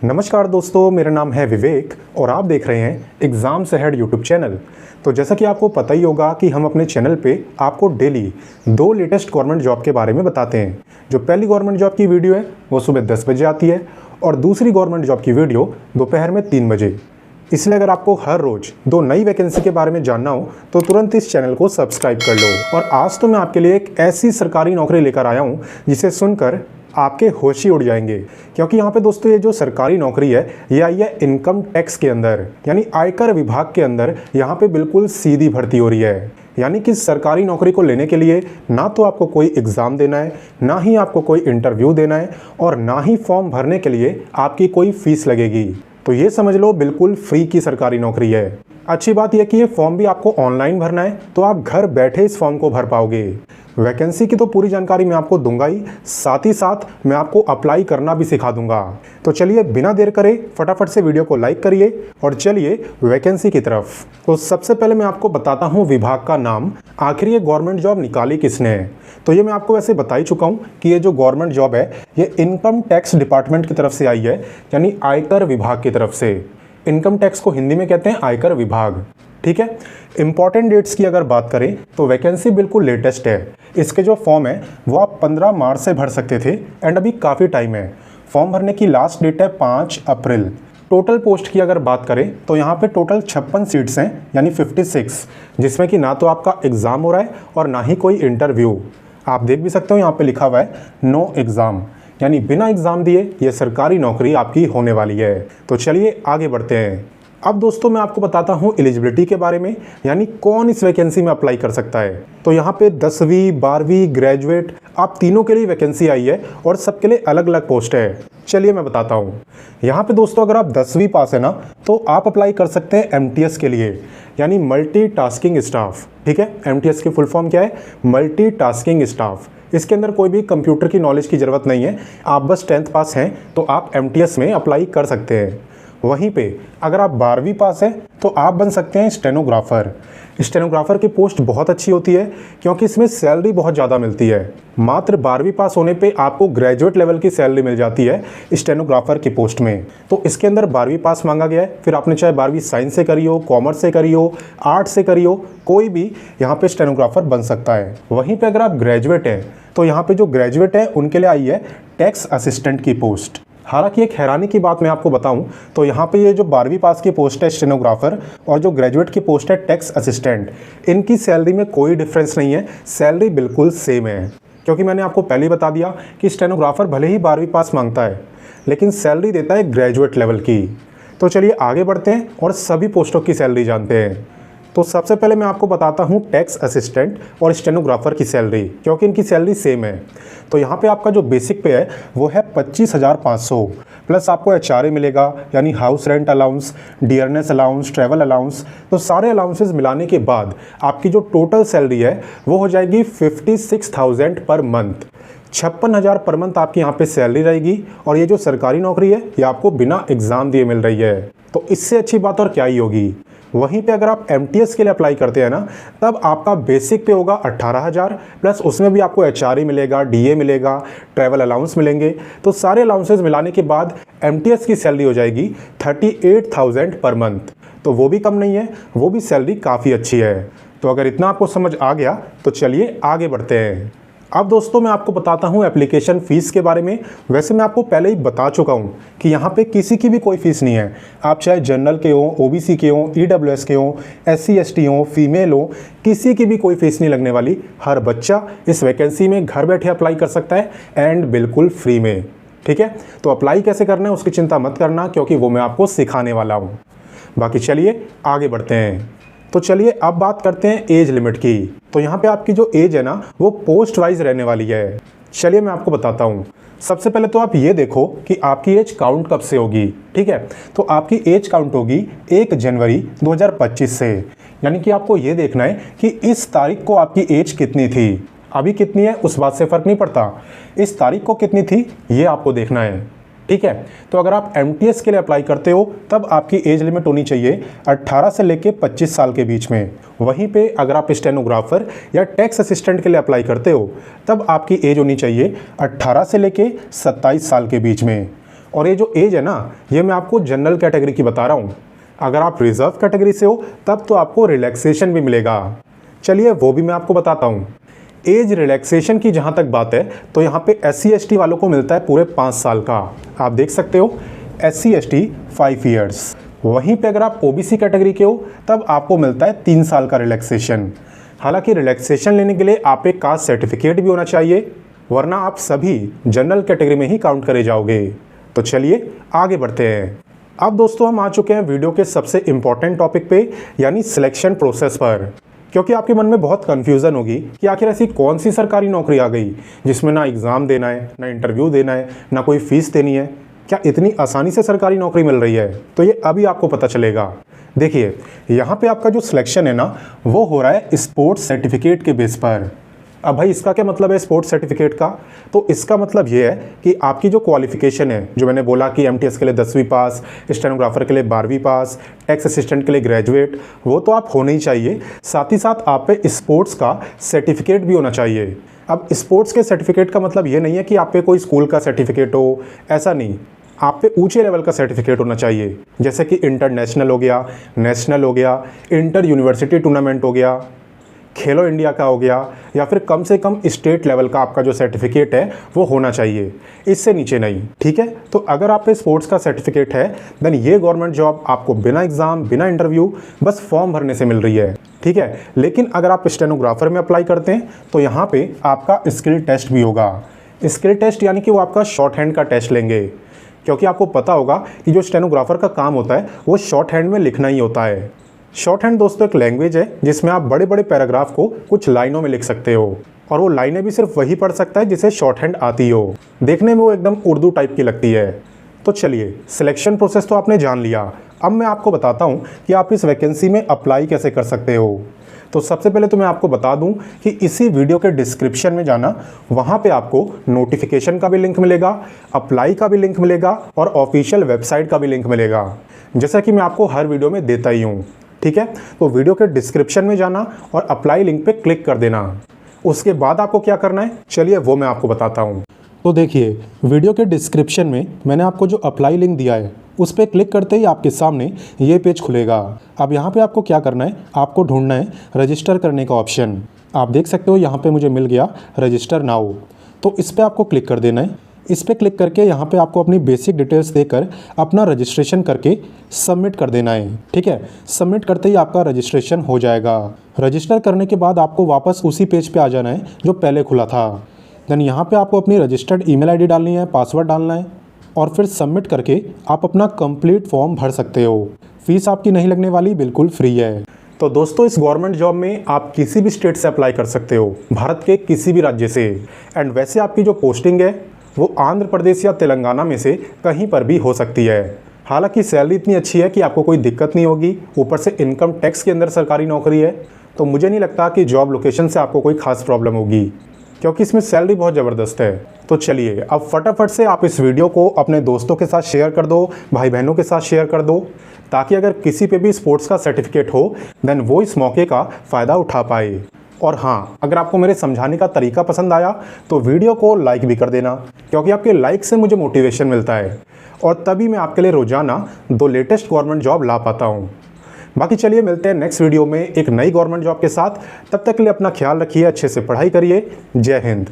नमस्कार दोस्तों, मेरा नाम है विवेक और आप देख रहे हैं एग्ज़ाम से हेड यूट्यूब चैनल। तो जैसा कि आपको पता ही होगा कि हम अपने चैनल पे आपको डेली 2 लेटेस्ट गवर्नमेंट जॉब के बारे में बताते हैं। जो पहली गवर्नमेंट जॉब की वीडियो है वो सुबह 10 बजे आती है और दूसरी गवर्नमेंट जॉब की वीडियो दोपहर में 3 बजे। इसलिए अगर आपको हर रोज़ 2 नई वैकेंसी के बारे में जानना हो तो तुरंत इस चैनल को सब्सक्राइब कर लो। और आज तो मैं आपके लिए एक ऐसी सरकारी नौकरी लेकर आया हूँ जिसे सुनकर आपके होश ही उड़ जाएंगे, क्योंकि यहाँ पे दोस्तों ये जो सरकारी नौकरी है ये आई है इनकम टैक्स के अंदर, यानी आयकर विभाग के अंदर। यहाँ पे बिल्कुल सीधी भर्ती हो रही है, यानी कि सरकारी नौकरी को लेने के लिए ना तो आपको कोई एग्ज़ाम देना है, ना ही आपको कोई इंटरव्यू देना है और ना ही फॉर्म भरने के लिए आपकी कोई फीस लगेगी। तो ये समझ लो बिल्कुल फ्री की सरकारी नौकरी है। अच्छी बात यह कि ये फॉर्म भी आपको ऑनलाइन भरना है, तो आप घर बैठे इस फॉर्म को भर पाओगे। वैकेंसी की तो पूरी जानकारी मैं आपको दूंगा ही, साथ ही साथ मैं आपको अप्लाई करना भी सिखा दूंगा। तो चलिए बिना देर करे फटाफट से वीडियो को लाइक करिए और चलिए वैकेंसी की तरफ। तो सबसे पहले मैं आपको बताता हूँ विभाग का नाम। आखिर ये गवर्नमेंट जॉब निकाली किसने है? तो ये मैं आपको वैसे बता ही चुका हूँ कि ये जो गवर्नमेंट जॉब है ये इनकम टैक्स डिपार्टमेंट की तरफ से आई है, यानी आयकर विभाग की तरफ से। इनकम टैक्स को हिंदी में कहते हैं आयकर विभाग, ठीक है। इंपॉर्टेंट डेट्स की अगर बात करें तो वैकेंसी बिल्कुल लेटेस्ट है। इसके जो फॉर्म है वो आप 15 मार्च से भर सकते थे एंड अभी काफ़ी टाइम है। फॉर्म भरने की लास्ट डेट है 5 अप्रैल। टोटल पोस्ट की अगर बात करें तो यहाँ पे टोटल 56 सीट्स हैं, यानी 56, जिसमें कि ना तो आपका एग्ज़ाम हो रहा है और ना ही कोई इंटरव्यू। आप देख भी सकते हो यहाँ पे लिखा हुआ है नो एग्ज़ाम, यानी बिना एग्ज़ाम दिए ये सरकारी नौकरी आपकी होने वाली है। तो चलिए आगे बढ़ते हैं। अब दोस्तों मैं आपको बताता हूँ एलिजिबिलिटी के बारे में, यानी कौन इस वैकेंसी में अप्लाई कर सकता है। तो यहाँ पे 10वीं 12वीं ग्रेजुएट आप तीनों के लिए वैकेंसी आई है और सबके लिए अलग अलग पोस्ट है। चलिए मैं बताता हूँ। यहाँ पे दोस्तों अगर आप 10वीं पास है ना तो आप अप्लाई कर सकते हैं MTS के लिए, यानी मल्टीटास्किंग स्टाफ, ठीक है। MTS की फुल फॉर्म क्या है? Multitasking staff. इसके अंदर कोई भी कंप्यूटर की नॉलेज की ज़रूरत नहीं है, आप बस 10th पास हैं तो आप MTS में अप्लाई कर सकते हैं। वहीं पे अगर आप 12वीं पास हैं तो आप बन सकते हैं स्टेनोग्राफ़र। स्टेनोग्राफ़र की पोस्ट बहुत अच्छी होती है क्योंकि इसमें सैलरी बहुत ज़्यादा मिलती है। मात्र 12वीं पास होने पे आपको ग्रेजुएट लेवल की सैलरी मिल जाती है स्टेनोग्राफ़र की पोस्ट में। तो इसके अंदर 12वीं पास मांगा गया है, फिर आपने चाहे 12वीं साइंस से करी हो, कॉमर्स से करी हो, आर्ट्स से करी हो, कोई भी यहाँ पे स्टेनोग्राफ़र बन सकता है। वहीं पर अगर आप ग्रेजुएट हैं तो यहाँ पर जो ग्रेजुएट है उनके लिए आई है टैक्स असिस्टेंट की पोस्ट। हालांकि एक हैरानी की बात मैं आपको बताऊं तो यहाँ पे ये जो 12वीं पास की पोस्ट है स्टेनोग्राफ़र और जो ग्रेजुएट की पोस्ट है टैक्स असिस्टेंट, इनकी सैलरी में कोई डिफरेंस नहीं है, सैलरी बिल्कुल सेम है। क्योंकि मैंने आपको पहले ही बता दिया कि स्टेनोग्राफ़र भले ही 12वीं पास मांगता है लेकिन सैलरी देता है ग्रेजुएट लेवल की। तो चलिए आगे बढ़ते हैं और सभी पोस्टों की सैलरी जानते हैं। तो सबसे पहले मैं आपको बताता हूँ टैक्स असिस्टेंट और स्टेनोग्राफ़र की सैलरी, क्योंकि इनकी सैलरी सेम है। तो यहाँ पे आपका जो बेसिक पे है वो है 25,500 प्लस आपको HRA मिलेगा, यानी house rent allowance, dearness allowance, travel allowance. तो सारे अलाउंसेस मिलाने के बाद आपकी जो टोटल सैलरी है वो हो जाएगी 56,000 पर मंथ। 56,000 पर मंथ आपकी यहाँ पे सैलरी रहेगी और ये जो सरकारी नौकरी है ये आपको बिना एग्ज़ाम दिए मिल रही है। तो इससे अच्छी बात और क्या ही होगी। वहीं पे अगर आप MTS के लिए अप्लाई करते हैं ना तब आपका बेसिक पे होगा 18,000 प्लस उसमें भी आपको HRA मिलेगा, DA मिलेगा, ट्रैवल अलाउंस मिलेंगे। तो सारे अलाउंसेस मिलाने के बाद MTS की सैलरी हो जाएगी 38,000 पर मंथ। तो वो भी कम नहीं है, वो भी सैलरी काफ़ी अच्छी है। तो अगर इतना आपको समझ आ गया तो चलिए आगे बढ़ते हैं। अब दोस्तों मैं आपको बताता हूँ एप्लीकेशन फ़ीस के बारे में। वैसे मैं आपको पहले ही बता चुका हूँ कि यहाँ पे किसी की भी कोई फ़ीस नहीं है। आप चाहे जनरल के हो, OBC के हो, EWS के हो, SC ST हो, फीमेल हो, किसी की भी कोई फ़ीस नहीं लगने वाली। हर बच्चा इस वैकेंसी में घर बैठे अप्लाई कर सकता है एंड बिल्कुल फ्री में, ठीक है। तो अप्लाई कैसे करना है उसकी चिंता मत करना, क्योंकि वो मैं आपको सिखाने वाला हूँ। बाकी चलिए आगे बढ़ते हैं। तो चलिए अब बात करते हैं एज लिमिट की। तो यहाँ पे आपकी जो एज है ना वो पोस्ट वाइज रहने वाली है। चलिए मैं आपको बताता हूँ। सबसे पहले तो आप ये देखो कि आपकी एज काउंट कब से होगी, ठीक है। तो आपकी एज काउंट होगी 1 जनवरी 2025 से, यानी कि आपको ये देखना है कि इस तारीख को आपकी एज कितनी थी। अभी कितनी है उस बात से फ़र्क नहीं पड़ता, इस तारीख को कितनी थी ये आपको देखना है, ठीक है। तो अगर आप MTS के लिए अप्लाई करते हो तब आपकी एज लिमिट होनी चाहिए 18 से लेके 25 साल के बीच में। वहीं पे अगर आप स्टेनोग्राफर या टैक्स असिस्टेंट के लिए अप्लाई करते हो तब आपकी एज होनी चाहिए 18 से लेके 27 साल के बीच में। और ये जो एज है ना, ये मैं आपको जनरल कैटेगरी की बता रहा हूँ। अगर आप रिजर्व कैटेगरी से हो तब तो आपको रिलैक्सेशन भी मिलेगा। चलिए वो भी मैं आपको बताता हूँ। एज रिलैक्सेशन की जहाँ तक बात है तो यहाँ पे SC/ST वालों को मिलता है पूरे 5 साल का। आप देख सकते हो SC/ST 5 ईयर्स। वहीं पे अगर आप OBC कैटेगरी के हो तब आपको मिलता है 3 साल का रिलैक्सेशन। हालांकि रिलैक्सेशन लेने के लिए आप एक कास्ट सर्टिफिकेट भी होना चाहिए, वरना आप सभी जनरल कैटेगरी में ही काउंट करे जाओगे। तो चलिए आगे बढ़ते हैं। अब दोस्तों हम आ चुके हैं वीडियो के सबसे इम्पॉर्टेंट टॉपिक पे, यानी सिलेक्शन प्रोसेस पर। क्योंकि आपके मन में बहुत कन्फ्यूज़न होगी कि आखिर ऐसी कौन सी सरकारी नौकरी आ गई जिसमें ना एग्ज़ाम देना है, ना इंटरव्यू देना है, ना कोई फ़ीस देनी है। क्या इतनी आसानी से सरकारी नौकरी मिल रही है? तो ये अभी आपको पता चलेगा। देखिए यहाँ पे आपका जो सिलेक्शन है ना, वो हो रहा है स्पोर्ट्स सर्टिफिकेट के बेस पर। अब भाई इसका क्या मतलब है स्पोर्ट्स सर्टिफिकेट का? तो इसका मतलब ये है कि आपकी जो क्वालिफिकेशन है, जो मैंने बोला कि MTS के लिए 10वीं पास, स्टेनोग्राफर के लिए 12वीं पास, टैक्स असिस्टेंट के लिए ग्रेजुएट, वो तो आप होने ही चाहिए। साथ ही साथ आप पे स्पोर्ट्स का सर्टिफिकेट भी होना चाहिए। अब स्पोर्ट्स के सर्टिफिकेट का मतलब ये नहीं है कि आप पे कोई स्कूल का सर्टिफिकेट हो, ऐसा नहीं। आप पे ऊंचे लेवल का सर्टिफिकेट होना चाहिए, जैसे कि इंटरनेशनल हो गया, नेशनल हो गया, इंटर यूनिवर्सिटी टूर्नामेंट हो गया, खेलो इंडिया का हो गया, या फिर कम से कम स्टेट लेवल का आपका जो सर्टिफिकेट है वो होना चाहिए, इससे नीचे नहीं। ठीक है, तो अगर आप पे स्पोर्ट्स का सर्टिफिकेट है देन ये गवर्नमेंट जॉब आपको बिना एग्ज़ाम, बिना इंटरव्यू, बस फॉर्म भरने से मिल रही है। ठीक है, लेकिन अगर आप स्टेनोग्राफर में अप्लाई करते हैं तो यहाँ पे आपका स्किल टेस्ट भी होगा। स्किल टेस्ट यानी कि वो आपका शॉर्ट हैंड का टेस्ट लेंगे, क्योंकि आपको पता होगा कि जो स्टेनोग्राफर का काम होता है वो शॉर्ट हैंड में लिखना ही होता है। शॉर्ट हैंड दोस्तों एक लैंग्वेज है जिसमें आप बड़े बड़े पैराग्राफ को कुछ लाइनों में लिख सकते हो, और वो लाइनें भी सिर्फ वही पढ़ सकता है जिसे शॉर्ट हैंड आती हो। देखने में वो एकदम उर्दू टाइप की लगती है। तो चलिए सिलेक्शन प्रोसेस तो आपने जान लिया। अब मैं आपको बताता हूँ कि आप इस वैकेंसी में अप्लाई कैसे कर सकते हो। तो सबसे पहले तो मैं आपको बता दूं कि इसी वीडियो के डिस्क्रिप्शन में जाना, वहाँ पे आपको नोटिफिकेशन का भी लिंक मिलेगा, अप्लाई का भी लिंक मिलेगा और ऑफिशियल वेबसाइट का भी लिंक मिलेगा, जैसा कि मैं आपको हर वीडियो में देता ही हूँ। ठीक है, तो वीडियो के डिस्क्रिप्शन में जाना और अप्लाई लिंक पे क्लिक कर देना। उसके बाद आपको क्या करना है, चलिए वो मैं आपको बताता हूँ। तो देखिए वीडियो के डिस्क्रिप्शन में मैंने आपको जो अप्लाई लिंक दिया है उस पर क्लिक करते ही आपके सामने ये पेज खुलेगा। अब यहाँ पे आपको क्या करना है, आपको ढूंढना है रजिस्टर करने का ऑप्शन। आप देख सकते हो यहाँ पे मुझे मिल गया रजिस्टर नाउ, तो इस पर आपको क्लिक कर देना है। इस पर क्लिक करके यहाँ पे आपको अपनी बेसिक डिटेल्स देकर अपना रजिस्ट्रेशन करके सबमिट कर देना है। ठीक है, सबमिट करते ही आपका रजिस्ट्रेशन हो जाएगा। रजिस्टर करने के बाद आपको वापस उसी पेज पे आ जाना है जो पहले खुला था। देन यहाँ पे आपको अपनी रजिस्टर्ड ईमेल आईडी डालनी है, पासवर्ड डालना है और फिर सबमिट करके आप अपना कंप्लीट फॉर्म भर सकते हो। फीस आपकी नहीं लगने वाली, बिल्कुल फ्री है। तो दोस्तों इस गवर्नमेंट जॉब में आप किसी भी स्टेट से अप्लाई कर सकते हो, भारत के किसी भी राज्य से। एंड वैसे आपकी जो पोस्टिंग है वो आंध्र प्रदेश या तेलंगाना में से कहीं पर भी हो सकती है। हालांकि सैलरी इतनी अच्छी है कि आपको कोई दिक्कत नहीं होगी, ऊपर से इनकम टैक्स के अंदर सरकारी नौकरी है, तो मुझे नहीं लगता कि जॉब लोकेशन से आपको कोई खास प्रॉब्लम होगी, क्योंकि इसमें सैलरी बहुत ज़बरदस्त है। तो चलिए अब फटाफट से आप इस वीडियो को अपने दोस्तों के साथ शेयर कर दो, भाई बहनों के साथ शेयर कर दो, ताकि अगर किसी पे भी स्पोर्ट्स का सर्टिफिकेट हो देन वो इस मौके का फ़ायदा उठा पाए। और हाँ, अगर आपको मेरे समझाने का तरीका पसंद आया तो वीडियो को लाइक भी कर देना, क्योंकि आपके लाइक से मुझे मोटिवेशन मिलता है और तभी मैं आपके लिए रोज़ाना 2 लेटेस्ट गवर्नमेंट जॉब ला पाता हूँ। बाकी चलिए मिलते हैं नेक्स्ट वीडियो में एक नई गवर्नमेंट जॉब के साथ। तब तक के लिए अपना ख्याल रखिए, अच्छे से पढ़ाई करिए। जय हिंद।